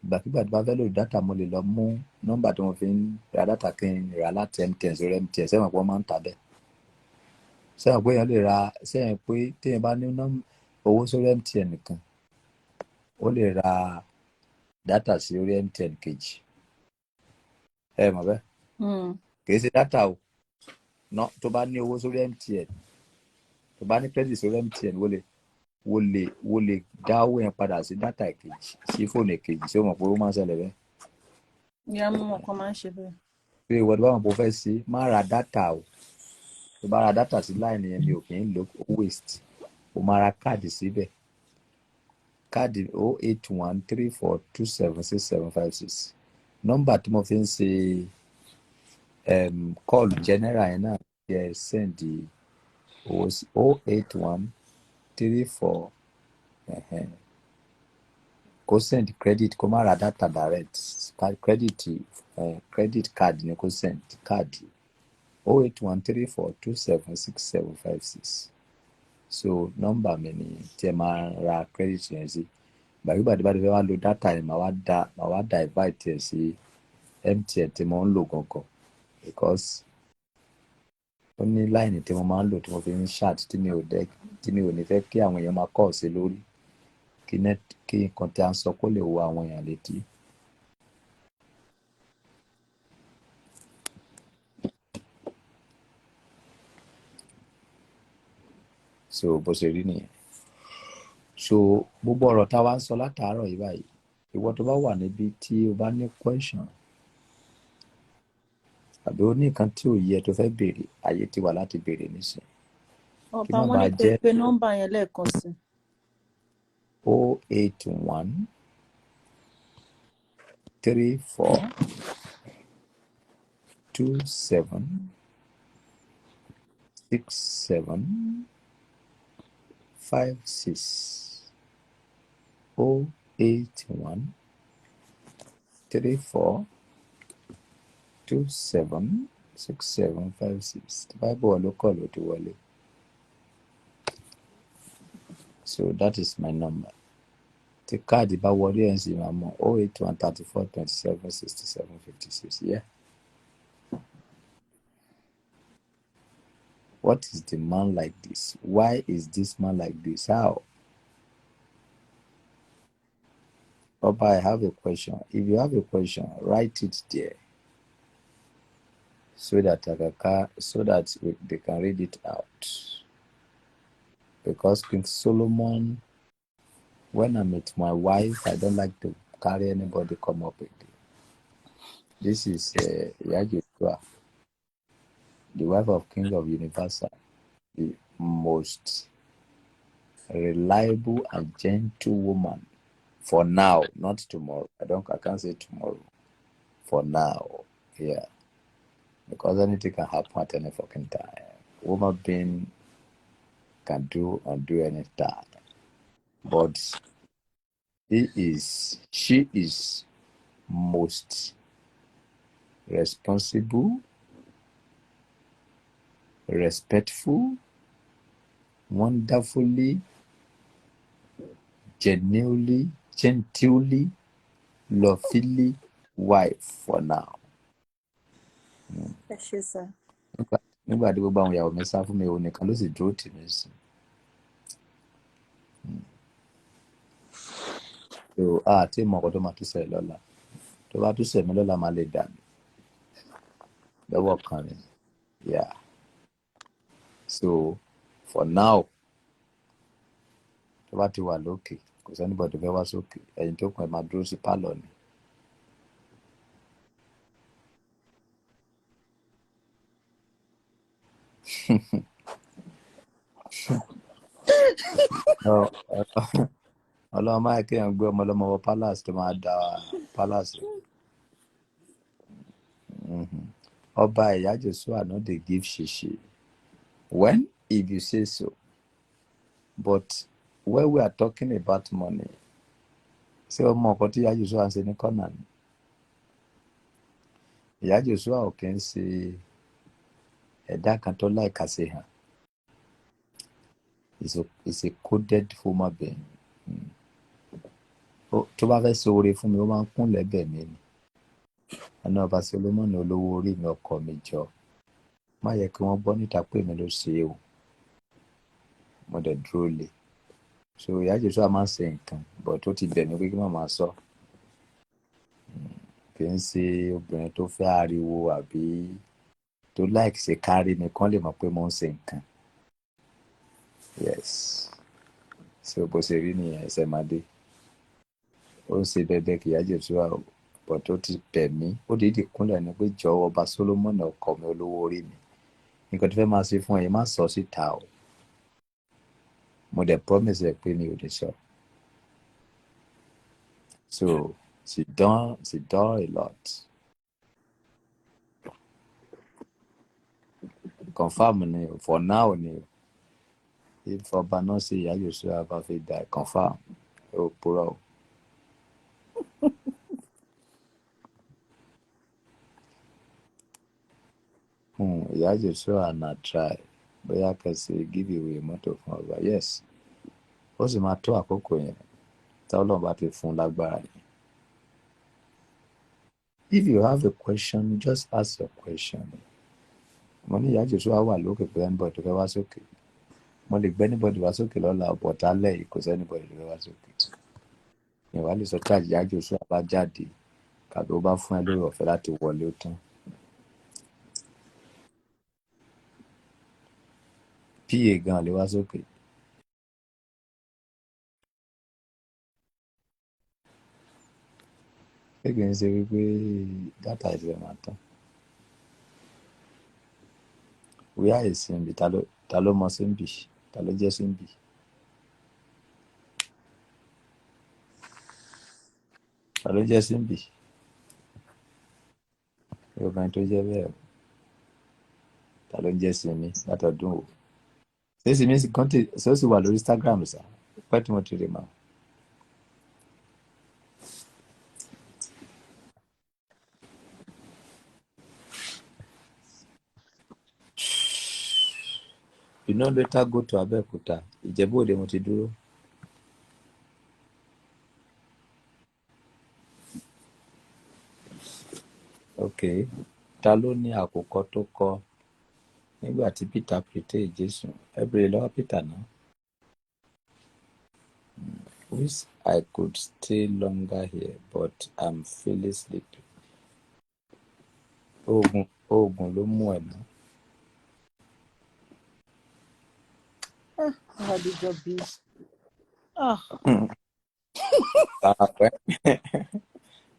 ìgbàkigbà tí bá fẹ́ lòdì dátà mo lè lọ mú nọ́mbà tí mo fi ń ra dátà kí n rà láti MTN sórí MTN sẹ́wọ̀n pé wọ́n máa ń tà bẹ́ẹ̀ sẹ́wọ̀n pé èèyàn lè ra sẹ́wọ̀n pé téèyàn bá ní owó sórí MTN nìkan ó lè ra dátà sí orí MTN kejì ẹ mọ̀ bẹ́ẹ̀ kì í ṣe dátà o tó bá ní owó sórí MTN tó bá ní credit sórí MTN wo lè dá owó yẹn padà sí dátà ìkejì sí fóònù ìkejì tí ó mọ̀ pé ó máa ń ṣẹlẹ̀ bẹ́ẹ̀. ìyá mú ọkọ máa ń ṣe bẹ́ẹ̀. pé ìwọ tó bá wọn kó fẹ́ sí má ra dátà o tó bá ra dátà sí láìní yẹn mi ò kì í lo waste o máa ra káàdì síbẹ̀ káàdì 08134276756 nọ́mbà tí mo fi ń ṣe kọ́ọ̀lù general yẹn náà yẹ sẹ́ndì owó sí 08134 kó send credit kó má ra data direct credit card ni kó send card 08134276756 so nọ́mbà mi ni tí ẹ máa ra credit yẹn sí gbàgbé tí bá ti fẹ́ wá lo data yẹn màá wá divide ẹ̀ sí MTN tí mo ń lò gangan because ó ní láìní tí mo máa ń lò tí mo fi ń chat tí mi ò ní fẹ́ kí àwọn èèyàn máa call sí lórí kí nǹkan tí a ń sọ kó lè wo àwọn èèyàn létí. so bó ṣe rí nìyẹn so gbogbo ọ̀rọ̀ tá a wá ń sọ látàárọ̀ yìí báyìí ìwọ tó bá wà níbi tí o bá ní question àbí ó ní nǹkan tí ò yẹ tó fẹ́ béèrè àyè ti wà láti béèrè nísìn. ọba wọn ní kó pe nọ́mbà yẹn lẹ́ẹ̀kan sí. 081 34 27 67 56 081 34 27 67 56 the Bible ló kọ́ ló ti wọlé so that is my number tí káàdì bá wọlé ẹ̀ ń sì máa mọ̀ 081 34 27 67 56 yeah. What is the man like this? Why is this man like this? How? Oba, I have a question. If you have a question, write it there so that they can read it out. Because King Solomon, when I'm with my wife, I don't like to carry anybody come up with it. This is Yajua, the wife of King of Universal, the most reliable and gentle woman for now, not tomorrow. I can't say tomorrow. For now, yeah. Because anything can happen at any fucking time. Woman being can do and do any time. But she is most responsible, respectful, wonderfully, genuinely, gentlely, lovingly wife for now. ẹ ṣe sá. nígbà tí gbogbo àwọn ìyàwó mi sá fún mi òun nìkan ló sì dúró tì mí sí. so àti ìmọ̀ ọkọ̀ tó máa tún sẹ̀ lọ́la tó bá tún sẹ̀ mí lọ́la máa lè dà mí lọ́wọ́ kan ni yeah. So for now tó bá ti wà lókè kò sẹ́ni bọ̀dọ̀ fẹ́ wá sókè ẹ̀yin tó kàn ẹ̀ máa dúró sí pálọ̀ ni. ọlọ́run máa kéèyàn gbé ọmọ ọlọ́mọ wọ palace tó máa da palace. Ọba Ìyá Joshua no dey give shishi when if you say so but when we are talking about money ṣé ọmọ ọkọ tí Ìyá Joshua ń ṣe ní kọ́nà ni Ìyá Joshua ò kí ń ṣe ẹ̀dá kan tó láìka ṣe hàn is a coded human being. tó bá fẹ́ ṣoore fún mi ó máa ń kúnlẹ̀ bẹ̀ mí ni. Àná ọba Solomoni olówó orí mi ọkọ mi jọ má yẹ kí wọ́n gbọ́ níta pé mi ló ṣe é o, mo dẹ̀ dúró lé. So ìyá Jésù a máa ń ṣe nǹkan bọ̀ tó ti bẹ̀ mí pé kí má máa sọ. Kì í ṣe obìnrin tó fẹ́ ariwo àbí tó láìkì ṣe kárí mi kán lè mọ̀ pé mo ń ṣe nǹkan. Yes. So bó ṣe rí nìyẹn ẹsẹ̀ máa dé. Ó ń ṣe bẹ́ẹ̀ kí ìyá Jésù àrò bọ̀ tó ti bẹ̀ mí ó dídì kúnlẹ̀ ni pé jọ̀wọ́ ọba Solomoni ọkọ mi olówó orí mi nǹkan tó fẹ́ máa ṣe fún ẹ má sọ síta o, mo dẹ̀ promise ẹ pé mi ò lè sọ. So she done a lot. Confirm ni for now ni if ọba náà ṣe ìyá Jésù àbá fi dà confirm ó purọ́ o. ìyá Jésù àná try bóyá kẹsì give away mọ́tò fún ọba. Yes, ó sì máa tó àkókò yẹn tí Ọlọ́run bá ti fún lágbára yẹn. If you have a question, just ask your question. Mo ní ìyá Jésù wà lókè pé anybody tó fẹ́ wá sókè. Mo lè gbé anybody wá sókè lọ́la ọ̀pọ̀ta lẹ́yìn kò sí anybody tó fẹ́ wá sókè. Ìwà lè sọ pé ìyá Jésù bá jáde kàbí ó bá fún ẹ lórí ọ̀fẹ́ láti wọlé ó tán. PA gan lè wá sókè. Kéèké ń ṣe wípé dátà ìfẹ́ máa tán. Wíyá ìsìnbí ta ló mọ sínbì ta ló jẹ́ sínbì. Ta ló jẹ́ sínbì. Obìnrin tó jẹ́ bẹ́ẹ̀ ta ló jẹ́ sinmi látọ̀dún o. Ṣé sinmi ṣé ó sì wà lórí Instagram sá pẹ́ tí mo ti rí ma. You know later go to Abẹ́òkúta Ìjẹ̀bú Òde mo ti dúró. Ok, ta ló ní àkókò tó kọ nígbà tí Peter pété Jésù ẹ bèrè lọ́wọ́ Peter náà. Wish I could stay longer here but I'm feeling sleepy. Oògùn ló mú ẹ náà.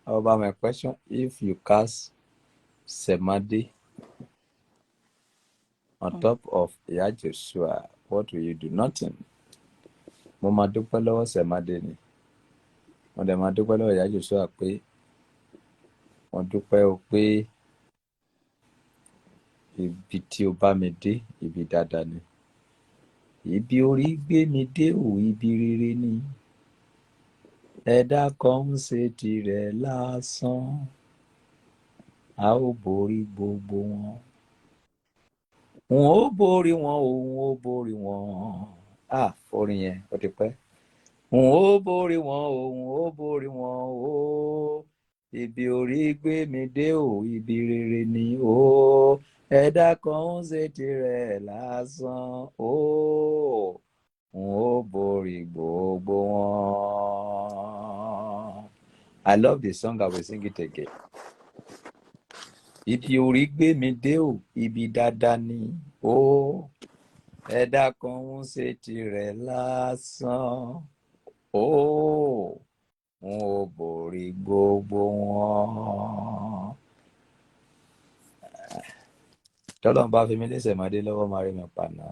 About my question, if you cast Semade on top of Ìyá Joshua, what will you do? Nothing. Mo máa dúpẹ́ lọ́wọ́ Semade ni. Mo dẹ̀ máa dúpẹ́ lọ́wọ́ Ìyá Joshua pé mo dúpẹ́ o pé ibi tí o bá mi dé ibi dáadáa ni. Ibi orí gbé mi dé ò ibi rere ni. Ẹ̀dá kan ń ṣe tirẹ̀ lásán. A ó borí gbogbo wọn. N ó borí wọn o, n ó borí wọn. Orin yẹn ó ti pẹ́. N ó borí wọn o, n ó borí wọn o. Ibi orí gbé mi dé o, ibi rere ni o. Ẹ̀dá kan ń ṣe tirẹ̀ lásán o. N ó borí gbogbo wọn. I love the song. I will sing it again. Ibi orí gbé mi dé o, ibi dáadáa ni o. Ẹ̀dá kan ń ṣe tirẹ̀ lásán o. N ó borí gbogbo wọn. Tọ́lọ́run bá fi mí léṣe Semade lọ́wọ́ máa rí mi pàná.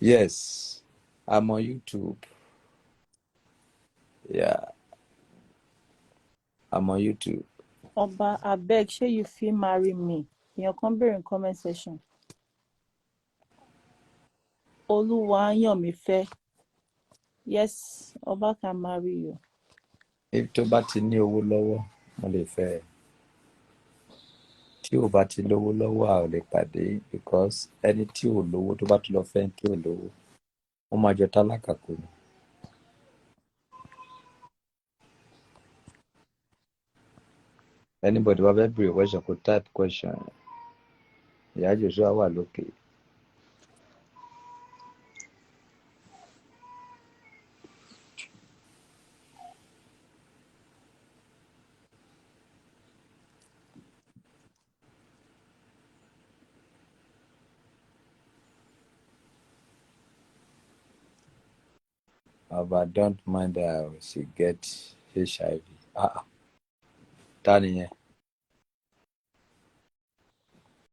Yes, I'm on YouTube. Yeah, I'm on YouTube. Ọba abeg shey you fit marry me? Èèyàn kan béèrè in comment section. Olúwayọ̀mífẹ́. Yes, Ọba can marry you. If tó bá ti ní owó lọ́wọ́ mo lè fẹ́ ẹ. tí ò bá ti lówó lọ́wọ́ a ò lè pàdé because ẹni tí ò lówó tó bá ti lọ fẹ́ tí ò lówó wọ́n máa jọ tálákà kù ni. Anybody wá fẹ́ béèrè question kó type question ìyá Joshua wà lókè. But don't mind her, she get HIV. Ta nìyẹn?